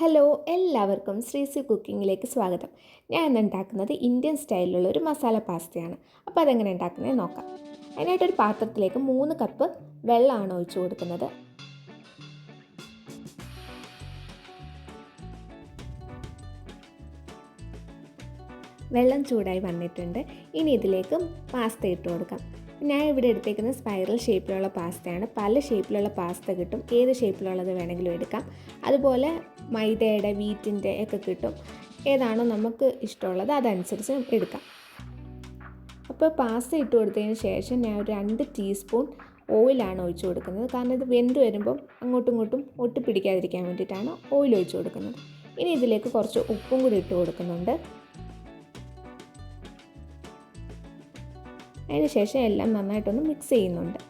Hello, എല്ലാവർക്കും ശ്രീസി കുക്കിങ്ങിലേക്ക് സ്വാഗതം. ഞാൻ ഇന്ന് ഉണ്ടാക്കുന്നത് ഇന്ത്യൻ സ്റ്റൈലിലുള്ള ഒരു മസാല പാസ്തയാണ്. അപ്പോൾ അതെങ്ങനെ ഉണ്ടാക്കുന്നത് നോക്കാം. അതിനായിട്ടൊരു പാത്രത്തിലേക്ക് 3 കപ്പ് വെള്ളമാണ് ഒഴിച്ചു കൊടുക്കുന്നത്. വെള്ളം ചൂടായി വന്നിട്ടുണ്ട്. ഇനി ഇതിലേക്ക് പാസ്ത ഇട്ട് കൊടുക്കാം. ഞാൻ ഇവിടെ എടുത്തേക്കുന്നത് സ്പൈറൽ ഷേപ്പിലുള്ള പാസ്തയാണ്. പല ഷേപ്പിലുള്ള പാസ്ത കിട്ടും, ഏത് ഷേപ്പിലുള്ളത് വേണമെങ്കിലും എടുക്കാം. അതുപോലെ മൈദയുടെ, വീറ്റിൻ്റെ ഒക്കെ കിട്ടും. ഏതാണോ നമുക്ക് ഇഷ്ടമുള്ളത് അതനുസരിച്ച് എടുക്കാം. അപ്പോൾ പാസ്ത ഇട്ട് കൊടുത്തതിന് ശേഷം ഞാൻ ഒരു 2 ടീസ്പൂൺ ഓയിലാണ് ഒഴിച്ചു കൊടുക്കുന്നത്. കാരണം ഇത് വെന്ത് വരുമ്പം അങ്ങോട്ടും ഇങ്ങോട്ടും ഒട്ടിപ്പിടിക്കാതിരിക്കാൻ വേണ്ടിയിട്ടാണ് ഓയിൽ ഒഴിച്ചു കൊടുക്കുന്നത്. ഇനി ഇതിലേക്ക് കുറച്ച് ഉപ്പും കൂടി ഇട്ട് കൊടുക്കുന്നുണ്ട്. അതിന് ശേഷം എല്ലാം നന്നായിട്ടൊന്ന് മിക്സ് ചെയ്യുന്നുണ്ട്.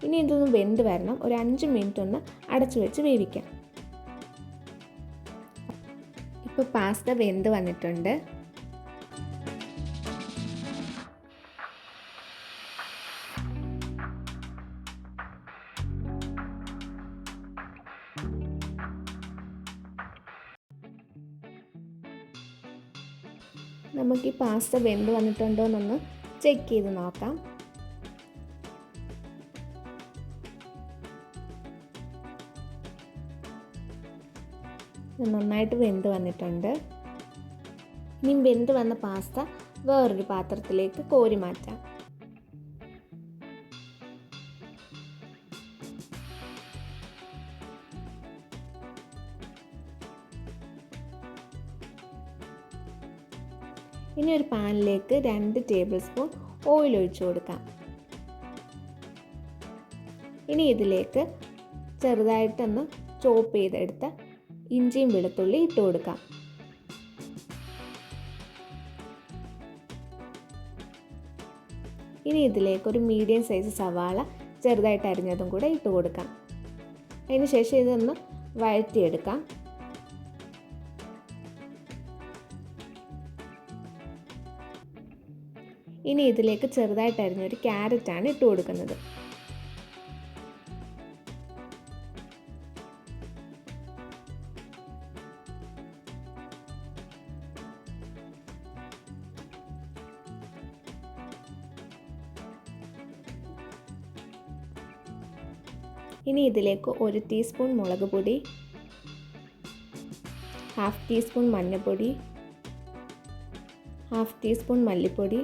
ഇനി ഇതൊന്ന് വെന്ത് വരണം. ഒരു 5 മിനിറ്റ് ഒന്ന് അടച്ചു വെച്ച് വേവിക്കാം. ഇപ്പോൾ പാസ്ത വെന്ത് വന്നിട്ടുണ്ട്. നമുക്ക് ഈ പാസ്ത വെന്ത് വന്നിട്ടുണ്ടോ എന്നൊന്ന് ചെക്ക് ചെയ്ത് നോക്കാം. നന്നായിട്ട് വെന്ത് വന്നിട്ടുണ്ട്. ഇനി വെന്ത് വന്ന പാസ്ത വേറൊരു പാത്രത്തിലേക്ക് കോരി മാറ്റാം. ഇനി ഒരു പാനിലേക്ക് 2 ടേബിൾ സ്പൂൺ ഓയിൽ ഒഴിച്ചു കൊടുക്കാം. ഇനി ഇതിലേക്ക് ചെറുതായിട്ടൊന്ന് ചോപ്പ് ചെയ്തെടുത്ത ഇഞ്ചിയും വെളുത്തുള്ളി ഇട്ട് കൊടുക്കാം. ഇനി ഇതിലേക്ക് ഒരു മീഡിയം സൈസ് സവാള ചെറുതായിട്ട് അരിഞ്ഞതും കൂടെ ഇട്ട് കൊടുക്കാം. അതിന് ശേഷം ഇതൊന്ന് വഴറ്റിയെടുക്കാം. ഇനി ഇതിലേക്ക് ചെറുതായിട്ട് അരിഞ്ഞൊരു ക്യാരറ്റാണ് ഇട്ട് കൊടുക്കുന്നത്. ഇനി ഇതിലേക്ക് 1 ടീസ്പൂൺ മുളക് പൊടി, 1/2 ടീസ്പൂൺ മഞ്ഞൾപ്പൊടി, 1/2 ടീസ്പൂൺ മല്ലിപ്പൊടി,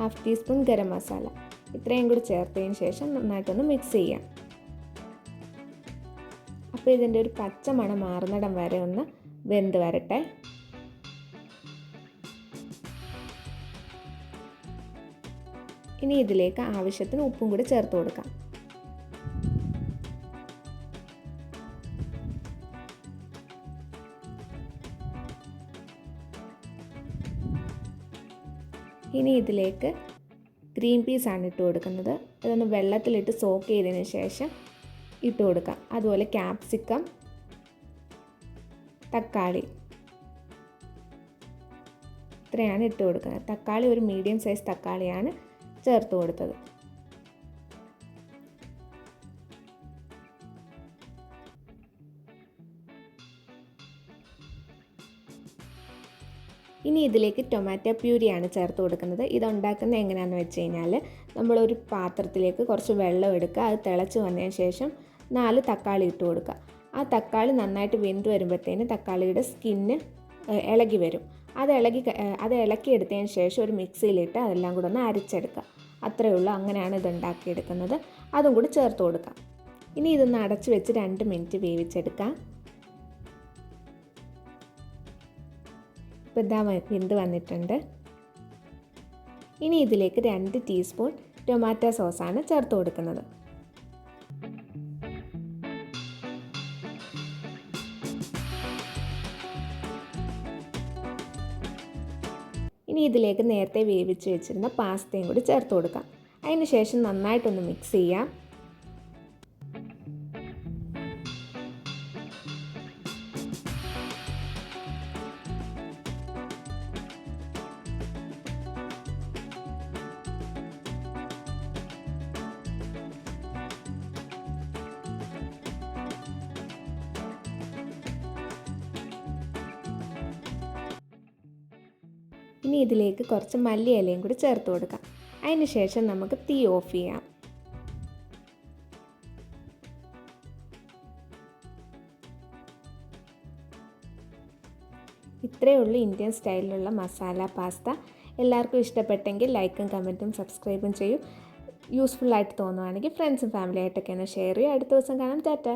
1/2 ടീസ്പൂൺ ഗരം മസാല ഇത്രയും കൂടി ചേർത്തതിന് ശേഷം നന്നായിട്ടൊന്ന് മിക്സ് ചെയ്യാം. അപ്പോൾ ഇതിൻ്റെ ഒരു പച്ച മണം മാറുന്നിടം വരെ ഒന്ന് വെന്ത് വരട്ടെ. ഇനി ഇതിലേക്ക് ആവശ്യത്തിന് ഉപ്പും കൂടി ചേർത്ത് കൊടുക്കാം. ഇനി ഇതിലേക്ക് ഗ്രീൻ പീസാണ് ഇട്ട് കൊടുക്കുന്നത്. അതൊന്ന് വെള്ളത്തിലിട്ട് സോക്ക് ചെയ്തതിന് ശേഷം ഇട്ട് കൊടുക്കാം. അതുപോലെ ക്യാപ്സിക്കം, തക്കാളി ഇത്രയാണ് ഇട്ട് കൊടുക്കുന്നത്. തക്കാളി ഒരു മീഡിയം സൈസ് തക്കാളിയാണ് ചേർത്ത് കൊടുത്തത്. ഇനി ഇതിലേക്ക് ടൊമാറ്റോ പ്യൂരിയാണ് ചേർത്ത് കൊടുക്കുന്നത്. ഇതുണ്ടാക്കുന്നത് എങ്ങനെയാണെന്ന് വെച്ച് കഴിഞ്ഞാൽ നമ്മളൊരു പാത്രത്തിലേക്ക് കുറച്ച് വെള്ളം എടുക്കുക. അത് തിളച്ച് വന്നതിന് ശേഷം 4 തക്കാളി ഇട്ട് കൊടുക്കുക. ആ തക്കാളി നന്നായിട്ട് വെന്ത് വരുമ്പോഴത്തേന് തക്കാളിയുടെ സ്കിന്ന് ഇളകി വരും. അത് ഇളക്കിയെടുത്തതിന് ശേഷം ഒരു മിക്സിയിലിട്ട് അതെല്ലാം കൂടെ ഒന്ന് അരച്ചെടുക്കുക. അത്രയേ ഉള്ളൂ. അങ്ങനെയാണ് ഇത് ഉണ്ടാക്കിയെടുക്കുന്നത്. അതും കൂടി ചേർത്ത് കൊടുക്കാം. ഇനി ഇതൊന്ന് അടച്ച് വെച്ച് 2 മിനിറ്റ് വേവിച്ചെടുക്കാം. ഇപ്പോൾ ഇതാ വെന്ത് വന്നിട്ടുണ്ട്. ഇനി ഇതിലേക്ക് 2 ടീസ്പൂൺ ടൊമാറ്റോ സോസാണ് ചേർത്ത് കൊടുക്കുന്നത്. ഇനി ഇതിലേക്ക് നേരത്തെ വേവിച്ച് വെച്ചിരുന്ന പാസ്തയും കൂടി ചേർത്ത് കൊടുക്കാം. അതിന് ശേഷം നന്നായിട്ടൊന്ന് മിക്സ് ചെയ്യാം. ഇനി ഇതിലേക്ക് കുറച്ച് മല്ലിയിലയും കൂടി ചേർത്ത് കൊടുക്കാം. അതിന് ശേഷം നമുക്ക് തീ ഓഫ് ചെയ്യാം. ഇത്രയേ ഉള്ളൂ ഇന്ത്യൻ സ്റ്റൈലിലുള്ള മസാല പാസ്ത. എല്ലാവർക്കും ഇഷ്ടപ്പെട്ടെങ്കിൽ ലൈക്കും കമൻറ്റും സബ്സ്ക്രൈബും ചെയ്യൂ. യൂസ്ഫുള്ളായിട്ട് തോന്നുവാണെങ്കിൽ ഫ്രണ്ട്സും ഫാമിലിയായിട്ടൊക്കെ ഒന്ന് ഷെയർ ചെയ്യും. അടുത്ത ദിവസം കാണാം. ടാറ്റാ.